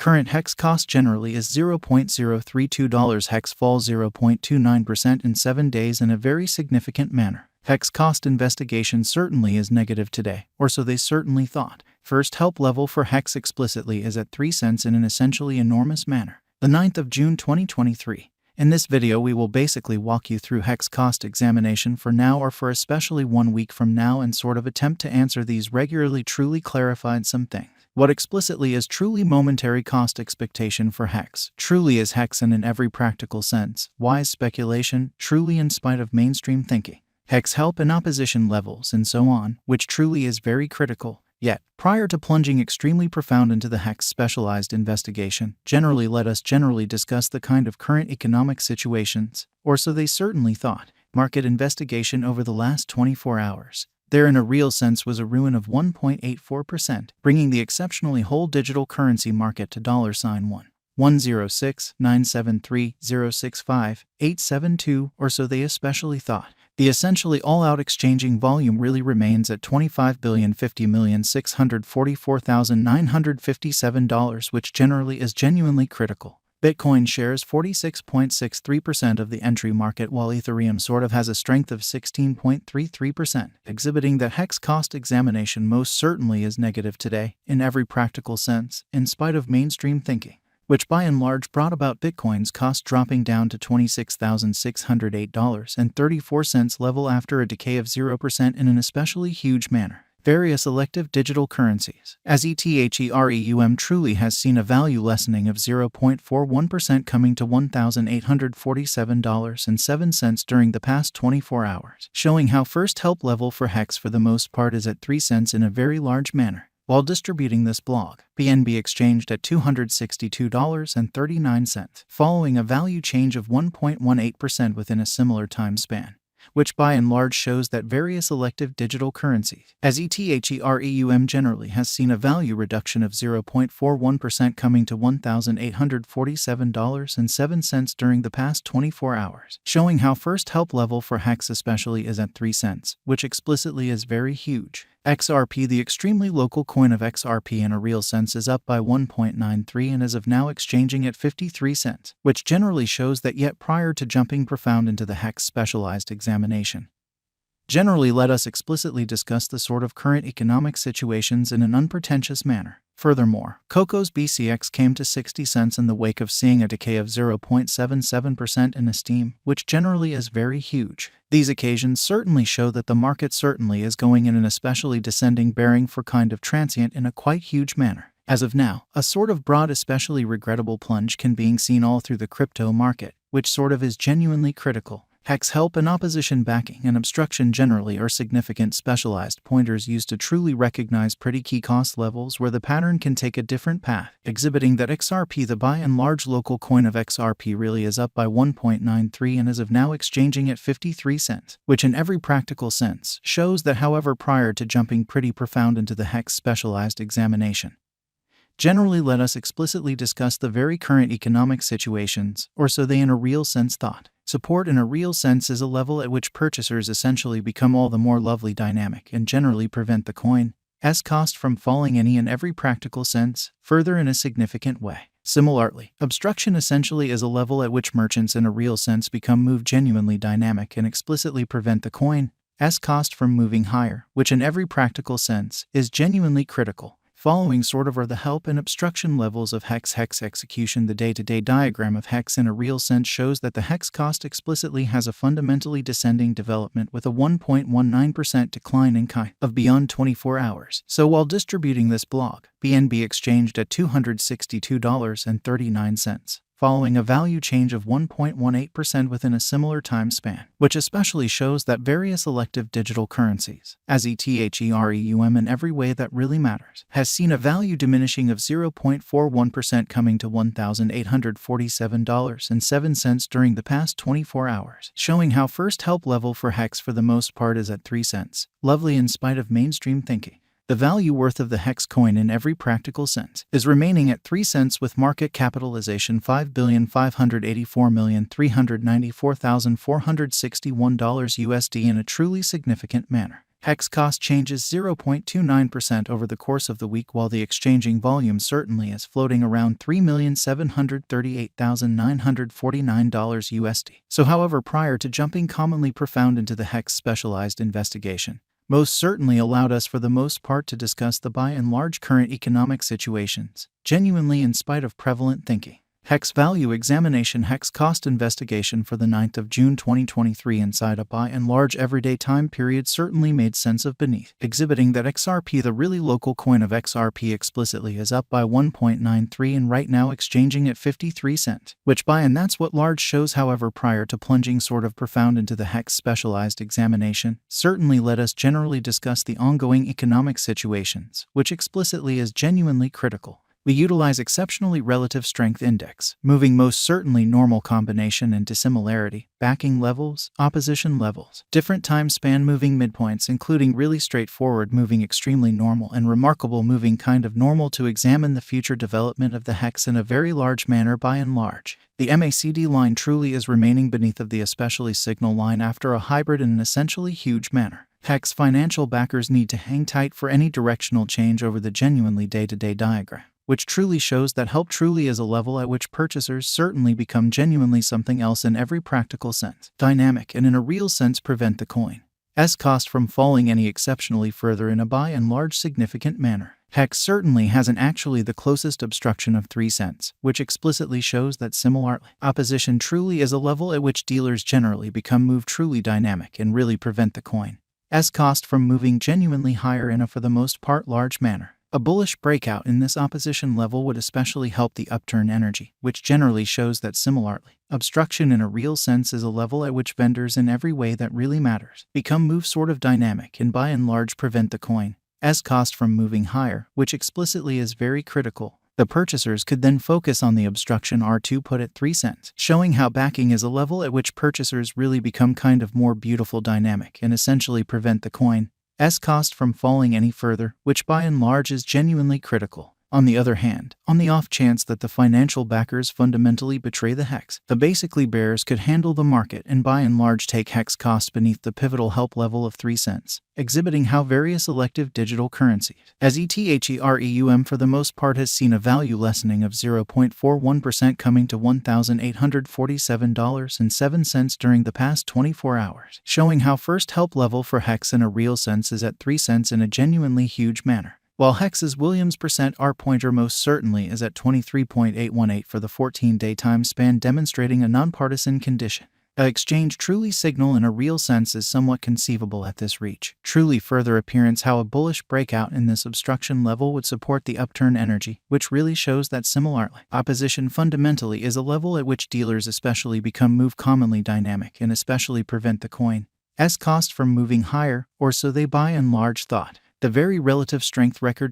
Current hex cost generally is $0.032. Hex falls 0.29% in 7 days in a very significant manner. Hex cost investigation certainly is negative today, or so they certainly thought. First help level for hex explicitly is at 3 cents in an essentially enormous manner. The 9th of June 2023. In this video we will basically walk you through hex cost examination for now or for especially 1 week from now and sort of attempt to answer these regularly truly clarified some things. What explicitly is truly momentary cost expectation for hex, truly is hex and in every practical sense, wise speculation, truly in spite of mainstream thinking. Hex help and opposition levels and so on, which truly is very critical. Yet, prior to plunging extremely profound into the hex specialized investigation, let us generally discuss the kind of current economic situations, or so they certainly thought, market investigation over the last 24 hours. There in a real sense was a ruin of 1.84%, bringing the exceptionally whole digital currency market to $1,06973,065,872, or so they especially thought. The essentially all-out exchanging volume really remains at $25,050,644,957, which generally is genuinely critical. Bitcoin shares 46.63% of the entry market, while Ethereum sort of has a strength of 16.33%, exhibiting that hex cost examination most certainly is negative today, in every practical sense, in spite of mainstream thinking, which by and large brought about Bitcoin's cost dropping down to $26,608.34 level after a decay of 0% in an especially huge manner. Various elective digital currencies, as Ethereum truly has seen a value lessening of 0.41% coming to $1,847.07 during the past 24 hours, showing how first help level for hex for the most part is at 3 cents in a very large manner. While distributing this blog, BNB exchanged at $262.39, following a value change of 1.18% within a similar time span, which by and large shows that various elective digital currencies, as Ethereum generally has seen a value reduction of 0.41% coming to $1,847.07 during the past 24 hours, showing how first help level for hex especially is at 3 cents, which explicitly is very huge. XRP, the extremely local coin of XRP in a real sense, is up by 1.93 and as of now exchanging at 53 cents, which generally shows that yet prior to jumping profound into the hex specialized examination. Let us explicitly discuss the sort of current economic situations in an unpretentious manner. Furthermore, Coco's BCX came to 60 cents in the wake of seeing a decay of 0.77% in esteem, which generally is very huge. These occasions certainly show that the market certainly is going in an especially descending bearing for kind of transient in a quite huge manner. As of now, a sort of broad especially regrettable plunge can being seen all through the crypto market, which sort of is genuinely critical. Hex help and opposition backing and obstruction generally are significant specialized pointers used to truly recognize pretty key cost levels where the pattern can take a different path, exhibiting that XRP, the by and large local coin of XRP, really is up by 1.93 and as of now exchanging at 53 cents, which in every practical sense shows that however prior to jumping pretty profound into the hex specialized examination. Let us explicitly discuss the very current economic situations, or so they in a real sense thought. Support in a real sense is a level at which purchasers essentially become all the more lovely dynamic and generally prevent the coin's cost from falling any and every practical sense further in a significant way. Similarly, obstruction essentially is a level at which merchants in a real sense become move genuinely dynamic and explicitly prevent the coin's cost from moving higher, which in every practical sense is genuinely critical. Following sort of are the help and obstruction levels of hex execution. The day-to-day diagram of hex in a real sense shows that the hex cost explicitly has a fundamentally descending development with a 1.19% decline in chi of beyond 24 hours. So while distributing this blog, BNB exchanged at $262.39. Following a value change of 1.18% within a similar time span, which especially shows that various elective digital currencies, as Ethereum in every way that really matters, has seen a value diminishing of 0.41% coming to $1,847.07 during the past 24 hours, showing how first help level for hex for the most part is at 3 cents, lovely in spite of mainstream thinking. The value worth of the hex coin in every practical sense is remaining at 3 cents with market capitalization $5,584,394,461 USD in a truly significant manner. Hex cost changes 0.29% over the course of the week, while the exchanging volume certainly is floating around $3,738,949 USD. So however, prior to jumping commonly profound into the Hex specialized investigation, most certainly allowed us for the most part to discuss the by and large current economic situations, genuinely in spite of prevalent thinking. Hex value examination. Hex cost investigation for the 9th of June 2023 inside a by and large everyday time period certainly made sense of beneath, exhibiting that XRP, the really local coin of XRP, explicitly is up by 1.93 and right now exchanging at 53 cents, which by and that's what large shows. However, prior to plunging sort of profound into the Hex specialized examination, certainly let us generally discuss the ongoing economic situations, which explicitly is genuinely critical. We utilize exceptionally relative strength index, moving most certainly normal combination and dissimilarity, backing levels, opposition levels, different time span moving midpoints, including really straightforward moving extremely normal and remarkable moving kind of normal, to examine the future development of the Hex in a very large manner. By and large, the MACD line truly is remaining beneath of the especially signal line after a hybrid in an essentially huge manner. Hex financial backers need to hang tight for any directional change over the genuinely day-to-day diagram, which truly shows that help truly is a level at which purchasers certainly become genuinely something else in every practical sense, dynamic, and in a real sense prevent the coin's cost from falling any exceptionally further in a by and large significant manner. Hex certainly hasn't actually the closest obstruction of 3 cents, which explicitly shows that similarly, opposition truly is a level at which dealers generally become move truly dynamic and really prevent the coin's cost from moving genuinely higher in a for the most part large manner. A bullish breakout in this opposition level would especially help the upturn energy, which generally shows that similarly, obstruction in a real sense is a level at which vendors in every way that really matters become move sort of dynamic and by and large prevent the coin's cost from moving higher, which explicitly is very critical. The purchasers could then focus on the obstruction R2 put at 3 cents, showing how backing is a level at which purchasers really become kind of more beautiful dynamic and essentially prevent the coin's cost from falling any further, which by and large is genuinely critical. On the other hand, on the off chance that the financial backers fundamentally betray the Hex, the basically bears could handle the market and by and large take Hex cost beneath the pivotal help level of 3 cents, exhibiting how various elective digital currencies, as ETHEREUM for the most part, has seen a value lessening of 0.41% coming to $1,847.07 during the past 24 hours, showing how first help level for Hex in a real sense is at 3 cents in a genuinely huge manner. While Hex's Williams % R pointer most certainly is at 23.818 for the 14-day time span, demonstrating a nonpartisan condition. A exchange truly signal in a real sense is somewhat conceivable at this reach. Truly further appearance how a bullish breakout in this obstruction level would support the upturn energy, which really shows that similarly, opposition fundamentally is a level at which dealers especially become move commonly dynamic and especially prevent the coin's cost from moving higher, or so they by and large thought. The very relative strength record